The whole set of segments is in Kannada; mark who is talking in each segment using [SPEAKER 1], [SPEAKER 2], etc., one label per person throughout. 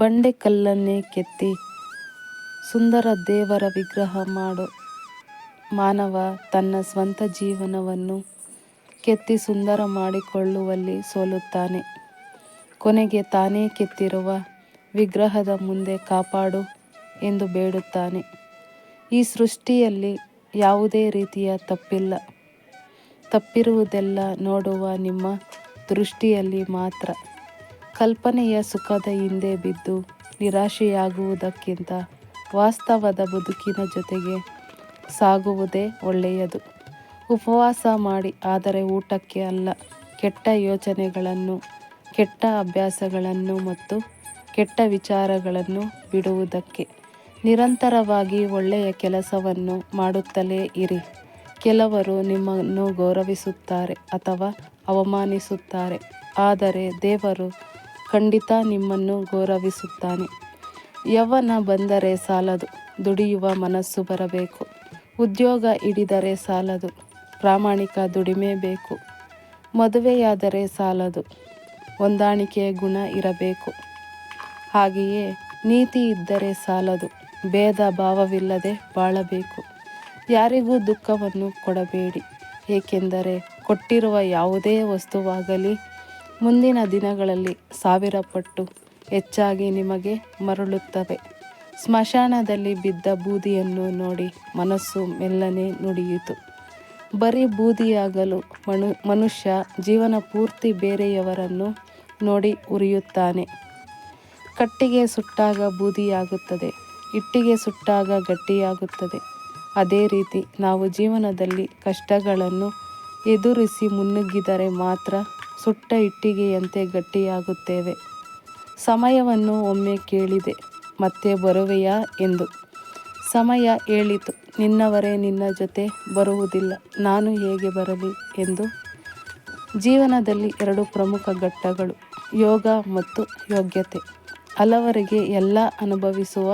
[SPEAKER 1] ಬಂಡೆ ಕಲ್ಲನ್ನೇ ಕೆತ್ತಿ ಸುಂದರ ದೇವರ ವಿಗ್ರಹ ಮಾಡೋ ಮಾನವ ತನ್ನ ಸ್ವಂತ ಜೀವನವನ್ನು ಕೆತ್ತಿ ಸುಂದರ ಮಾಡಿಕೊಳ್ಳುವಲ್ಲಿ ಸೋಲುತ್ತಾನೆ. ಕೊನೆಗೆ ತಾನೇ ಕೆತ್ತಿರುವ ವಿಗ್ರಹದ ಮುಂದೆ ಕಾಪಾಡು ಎಂದು ಬೇಡುತ್ತಾನೆ. ಈ ಸೃಷ್ಟಿಯಲ್ಲಿ ಯಾವುದೇ ರೀತಿಯ ತಪ್ಪಿಲ್ಲ. ತಪ್ಪಿರುವುದೆಲ್ಲ ನೋಡುವ ನಿಮ್ಮ ದೃಷ್ಟಿಯಲ್ಲಿ ಮಾತ್ರ. ಕಲ್ಪನೆಯ ಸುಖದ ಹಿಂದೆ ಬಿದ್ದು ನಿರಾಶೆಯಾಗುವುದಕ್ಕಿಂತ ವಾಸ್ತವದ ಬದುಕಿನ ಜೊತೆಗೆ ಸಾಗುವುದೇ ಒಳ್ಳೆಯದು. ಉಪವಾಸ ಮಾಡಿ, ಆದರೆ ಊಟಕ್ಕೆ ಅಲ್ಲ. ಕೆಟ್ಟ ಯೋಚನೆಗಳನ್ನು, ಕೆಟ್ಟ ಅಭ್ಯಾಸಗಳನ್ನು ಮತ್ತು ಕೆಟ್ಟ ವಿಚಾರಗಳನ್ನು ಬಿಡುವುದಕ್ಕೆ. ನಿರಂತರವಾಗಿ ಒಳ್ಳೆಯ ಕೆಲಸವನ್ನು ಮಾಡುತ್ತಲೇ ಇರಿ. ಕೆಲವರು ನಿಮ್ಮನ್ನು ಗೌರವಿಸುತ್ತಾರೆ ಅಥವಾ ಅವಮಾನಿಸುತ್ತಾರೆ, ಆದರೆ ದೇವರು ಖಂಡಿತ ನಿಮ್ಮನ್ನು ಗೌರವಿಸುತ್ತಾನೆ. ಯೌವನ ಬಂದರೆ ಸಾಲದು, ದುಡಿಯುವ ಮನಸ್ಸು ಬರಬೇಕು. ಉದ್ಯೋಗ ಹಿಡಿದರೆ ಸಾಲದು, ಪ್ರಾಮಾಣಿಕ ದುಡಿಮೆ ಬೇಕು. ಮದುವೆಯಾದರೆ ಸಾಲದು, ಹೊಂದಾಣಿಕೆಯ ಗುಣ ಇರಬೇಕು. ಹಾಗೆಯೇ ನೀತಿ ಇದ್ದರೆ ಸಾಲದು, ಭೇದ ಭಾವವಿಲ್ಲದೆ ಬಾಳಬೇಕು. ಯಾರಿಗೂ ದುಃಖವನ್ನು ಕೊಡಬೇಡಿ, ಏಕೆಂದರೆ ಕೊಟ್ಟಿರುವ ಯಾವುದೇ ವಸ್ತುವಾಗಲಿ ಮುಂದಿನ ದಿನಗಳಲ್ಲಿ 1000 ಪಟ್ಟು ಹೆಚ್ಚಾಗಿ ನಿಮಗೆ ಮರಳುತ್ತವೆ. ಸ್ಮಶಾನದಲ್ಲಿ ಬಿದ್ದ ಬೂದಿಯನ್ನು ನೋಡಿ ಮನಸ್ಸು ಮೆಲ್ಲನೆ ನುಡಿಯಿತು. ಬರೀ ಬೂದಿಯಾಗಲು ಮನುಷ್ಯ ಜೀವನ ಪೂರ್ತಿ ಬೇರೆಯವರನ್ನು ನೋಡಿ ಉರಿಯುತ್ತಾನೆ. ಕಟ್ಟಿಗೆ ಸುಟ್ಟಾಗ ಬೂದಿಯಾಗುತ್ತದೆ, ಇಟ್ಟಿಗೆ ಸುಟ್ಟಾಗ ಗಟ್ಟಿಯಾಗುತ್ತದೆ. ಅದೇ ರೀತಿ ನಾವು ಜೀವನದಲ್ಲಿ ಕಷ್ಟಗಳನ್ನು ಎದುರಿಸಿ ಮುನ್ನುಗ್ಗಿದರೆ ಮಾತ್ರ ಸುಟ್ಟ ಇಟ್ಟಿಗೆಯಂತೆ ಗಟ್ಟಿಯಾಗುತ್ತೇವೆ. ಸಮಯವನ್ನು ಒಮ್ಮೆ ಕೇಳಿದೆ, ಮತ್ತೆ ಬರುವೆಯಾ ಎಂದು. ಸಮಯ ಹೇಳಿತು, ನಿನ್ನವರೇ ನಿನ್ನ ಜೊತೆ ಬರುವುದಿಲ್ಲ, ನಾನು ಹೇಗೆ ಬರಲಿ ಎಂದು. ಜೀವನದಲ್ಲಿ 2 ಪ್ರಮುಖ ಘಟ್ಟಗಳು, ಯೋಗ ಮತ್ತು ಯೋಗ್ಯತೆ. ಹಲವರಿಗೆ ಎಲ್ಲ ಅನುಭವಿಸುವ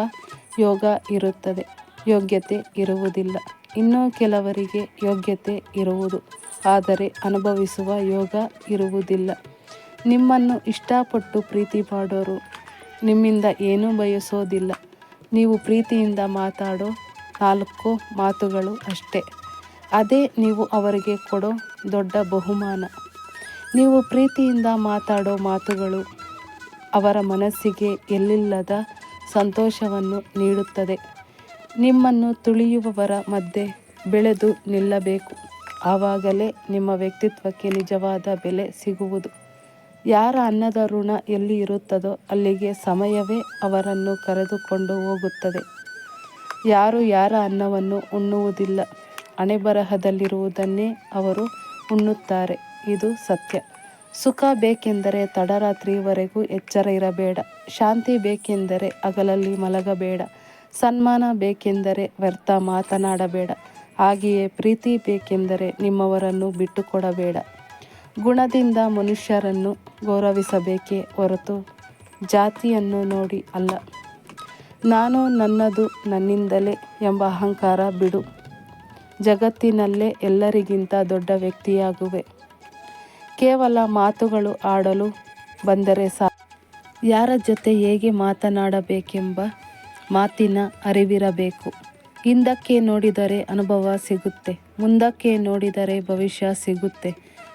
[SPEAKER 1] ಯೋಗ ಇರುತ್ತದೆ, ಯೋಗ್ಯತೆ ಇರುವುದಿಲ್ಲ. ಇನ್ನು ಕೆಲವರಿಗೆ ಯೋಗ್ಯತೆ ಇರುವುದು, ಆದರೆ ಅನುಭವಿಸುವ ಯೋಗ ಇರುವುದಿಲ್ಲ. ನಿಮ್ಮನ್ನು ಇಷ್ಟಪಟ್ಟು ಪ್ರೀತಿ ಮಾಡೋರು ನಿಮ್ಮಿಂದ ಏನೂ ಬಯಸೋದಿಲ್ಲ. ನೀವು ಪ್ರೀತಿಯಿಂದ ಮಾತಾಡೋ 4 ಮಾತುಗಳು ಅಷ್ಟೇ. ಅದೇ ನೀವು ಅವರಿಗೆ ಕೊಡೋ ದೊಡ್ಡ ಬಹುಮಾನ. ನೀವು ಪ್ರೀತಿಯಿಂದ ಮಾತಾಡೋ ಮಾತುಗಳು ಅವರ ಮನಸ್ಸಿಗೆ ಎಲ್ಲಿಲ್ಲದ ಸಂತೋಷವನ್ನು ನೀಡುತ್ತದೆ. ನಿಮ್ಮನ್ನು ತುಳಿಯುವವರ ಮಧ್ಯೆ ಬೆಳೆದು ನಿಲ್ಲಬೇಕು. ಆವಾಗಲೇ ನಿಮ್ಮ ವ್ಯಕ್ತಿತ್ವಕ್ಕೆ ನಿಜವಾದ ಬೆಲೆ ಸಿಗುವುದು. ಯಾರ ಅನ್ನದ ಋಣ ಎಲ್ಲಿ ಇರುತ್ತದೋ ಅಲ್ಲಿಗೆ ಸಮಯವೇ ಅವರನ್ನು ಕರೆದುಕೊಂಡು ಹೋಗುತ್ತದೆ. ಯಾರು ಯಾರ ಅನ್ನವನ್ನು ಉಣ್ಣುವುದಿಲ್ಲ, ಹಣೆಬರಹದಲ್ಲಿರುವುದನ್ನೇ ಅವರು ಉಣ್ಣುತ್ತಾರೆ. ಇದು ಸತ್ಯ. ಸುಖ ಬೇಕೆಂದರೆ ತಡರಾತ್ರಿವರೆಗೂ ಎಚ್ಚರ ಇರಬೇಡ. ಶಾಂತಿ ಬೇಕೆಂದರೆ ಹಗಲಲ್ಲಿ ಮಲಗಬೇಡ. ಸನ್ಮಾನ ಬೇಕೆಂದರೆ ವ್ಯರ್ಥ ಮಾತನಾಡಬೇಡ. ಹಾಗೆಯೇ ಪ್ರೀತಿ ಬೇಕೆಂದರೆ ನಿಮ್ಮವರನ್ನು ಬಿಟ್ಟುಕೊಡಬೇಡ. ಗುಣದಿಂದ ಮನುಷ್ಯರನ್ನು ಗೌರವಿಸಬೇಕೇ ಹೊರತು ಜಾತಿಯನ್ನು ನೋಡಿ ಅಲ್ಲ. ನಾನು ನನ್ನದು ನನ್ನಿಂದಲೇ ಎಂಬ ಅಹಂಕಾರ ಬಿಡು. ಜಗತ್ತಿನಲ್ಲೇ ಎಲ್ಲರಿಗಿಂತ ದೊಡ್ಡ ವ್ಯಕ್ತಿಯಾಗುವೆ. ಕೇವಲ ಮಾತುಗಳು ಆಡಲು ಬಂದರೆ ಸಾಕು. ಯಾರ ಜೊತೆ ಹೇಗೆ ಮಾತನಾಡಬೇಕೆಂಬ ಮಾತಿನ ಅರಿವಿರಬೇಕು. ಹಿಂದಕ್ಕೆ ನೋಡಿದರೆ ಅನುಭವ ಸಿಗುತ್ತೆ, ಮುಂದಕ್ಕೆ ನೋಡಿದರೆ ಭವಿಷ್ಯ ಸಿಗುತ್ತೆ,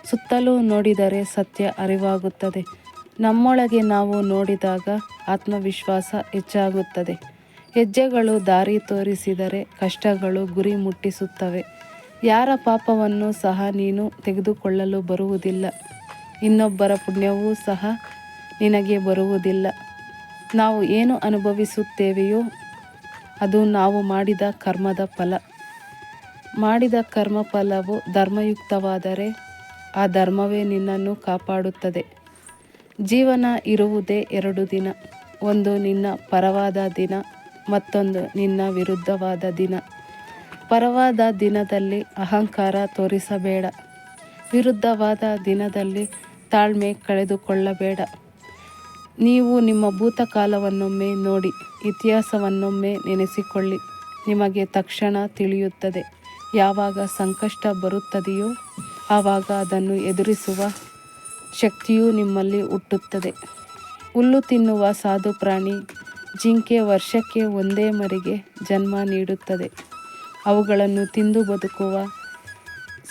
[SPEAKER 1] ಸುತ್ತಲೂ ನೋಡಿದರೆ ಸತ್ಯ ಅರಿವಾಗುತ್ತದೆ. ನಮ್ಮೊಳಗೆ ನಾವು ನೋಡಿದಾಗ ಆತ್ಮವಿಶ್ವಾಸ ಹೆಚ್ಚಾಗುತ್ತದೆ. ಹೆಜ್ಜೆಗಳು ದಾರಿ ತೋರಿಸಿದರೆ ಕಷ್ಟಗಳು ಗುರಿ ಮುಟ್ಟಿಸುತ್ತವೆ. ಯಾರ ಪಾಪವನ್ನು ಸಹ ನೀನು ತೆಗೆದುಕೊಳ್ಳಲು ಬರುವುದಿಲ್ಲ, ಇನ್ನೊಬ್ಬರ ಪುಣ್ಯವೂ ಸಹ ನಿನಗೆ ಬರುವುದಿಲ್ಲ. ನಾವು ಏನು ಅನುಭವಿಸುತ್ತೇವೆಯೋ ಅದು ನಾವು ಮಾಡಿದ ಕರ್ಮದ ಫಲ. ಮಾಡಿದ ಕರ್ಮಫಲವು ಧರ್ಮಯುಕ್ತವಾದರೆ ಆ ಧರ್ಮವೇ ನಿನ್ನನ್ನು ಕಾಪಾಡುತ್ತದೆ. ಜೀವನ ಇರುವುದೇ 2 ದಿನ. ಒಂದು ನಿನ್ನ ಪರವಾದ ದಿನ, ಮತ್ತೊಂದು ನಿನ್ನ ವಿರುದ್ಧವಾದ ದಿನ. ಪರವಾದ ದಿನದಲ್ಲಿ ಅಹಂಕಾರ ತೋರಿಸಬೇಡ, ವಿರುದ್ಧವಾದ ದಿನದಲ್ಲಿ ತಾಳ್ಮೆ ಕಳೆದುಕೊಳ್ಳಬೇಡ. ನೀವು ನಿಮ್ಮ ಭೂತಕಾಲವನ್ನೊಮ್ಮೆ ನೋಡಿ, ಇತಿಹಾಸವನ್ನೊಮ್ಮೆ ನೆನೆಸಿಕೊಳ್ಳಿ. ನಿಮಗೆ ತಕ್ಷಣ ತಿಳಿಯುತ್ತದೆ, ಯಾವಾಗ ಸಂಕಷ್ಟ ಬರುತ್ತದೆಯೋ ಆವಾಗ ಅದನ್ನು ಎದುರಿಸುವ ಶಕ್ತಿಯೂ ನಿಮ್ಮಲ್ಲಿ ಹುಟ್ಟುತ್ತದೆ. ಹುಲ್ಲು ತಿನ್ನುವ ಸಾಧು ಪ್ರಾಣಿ ಜಿಂಕೆ ವರ್ಷಕ್ಕೆ ಒಂದೇ ಮರಿಗೆ ಜನ್ಮ ನೀಡುತ್ತದೆ. ಅವುಗಳನ್ನು ತಿಂದು ಬದುಕುವ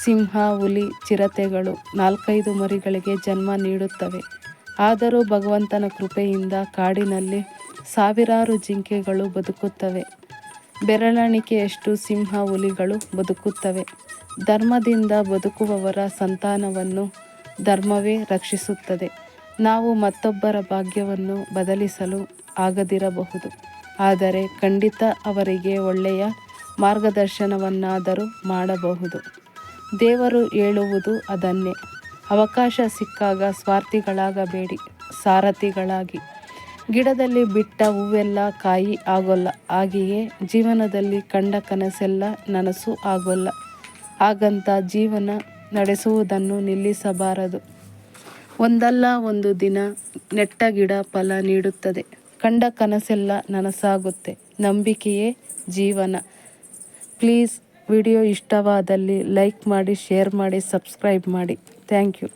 [SPEAKER 1] ಸಿಂಹ, ಹುಲಿ, ಚಿರತೆಗಳು 4-5 ಮರಿಗಳಿಗೆ ಜನ್ಮ ನೀಡುತ್ತವೆ. ಆದರೂ ಭಗವಂತನ ಕೃಪೆಯಿಂದ ಕಾಡಿನಲ್ಲಿ ಸಾವಿರಾರು ಜಿಂಕೆಗಳು ಬದುಕುತ್ತವೆ. ಬೆರಳೆಣಿಕೆಯಷ್ಟು ಸಿಂಹ, ಹುಲಿಗಳು ಬದುಕುತ್ತವೆ. ಧರ್ಮದಿಂದ ಬದುಕುವವರ ಸಂತಾನವನ್ನು ಧರ್ಮವೇ ರಕ್ಷಿಸುತ್ತದೆ. ನಾವು ಮತ್ತೊಬ್ಬರ ಭಾಗ್ಯವನ್ನು ಬದಲಿಸಲು ಆಗದಿರಬಹುದು, ಆದರೆ ಖಂಡಿತ ಅವರಿಗೆ ಒಳ್ಳೆಯ ಮಾರ್ಗದರ್ಶನವನ್ನಾದರೂ ಮಾಡಬಹುದು. ದೇವರು ಹೇಳುವುದು ಅದನ್ನೇ. ಅವಕಾಶ ಸಿಕ್ಕಾಗ ಸ್ವಾರ್ಥಿಗಳಾಗಬೇಡಿ, ಸಾರಥಿಗಳಾಗಿ. ಗಿಡದಲ್ಲಿ ಬಿಟ್ಟ ಹೂವೆಲ್ಲ ಕಾಯಿ ಆಗೋಲ್ಲ, ಹಾಗೆಯೇ ಜೀವನದಲ್ಲಿ ಕಂಡ ಕನಸೆಲ್ಲ ನನಸು ಆಗೋಲ್ಲ. ಹಾಗಂತ ಜೀವನ ನಡೆಸುವುದನ್ನು ನಿಲ್ಲಿಸಬಾರದು. ಒಂದಲ್ಲ ಒಂದು ದಿನ ನೆಟ್ಟ ಗಿಡ ಫಲ ನೀಡುತ್ತದೆ. ಕಂಡ ಕನಸೆಲ್ಲ ನನಸಾಗುತ್ತೆ. ನಂಬಿಕೆಯೇ ಜೀವನ. ಪ್ಲೀಸ್ ವಿಡಿಯೋ ಇಷ್ಟವಾದಲ್ಲಿ ಲೈಕ್ ಮಾಡಿ, ಶೇರ್ ಮಾಡಿ, ಸಬ್ಸ್ಕ್ರೈಬ್ ಮಾಡಿ. Thank you.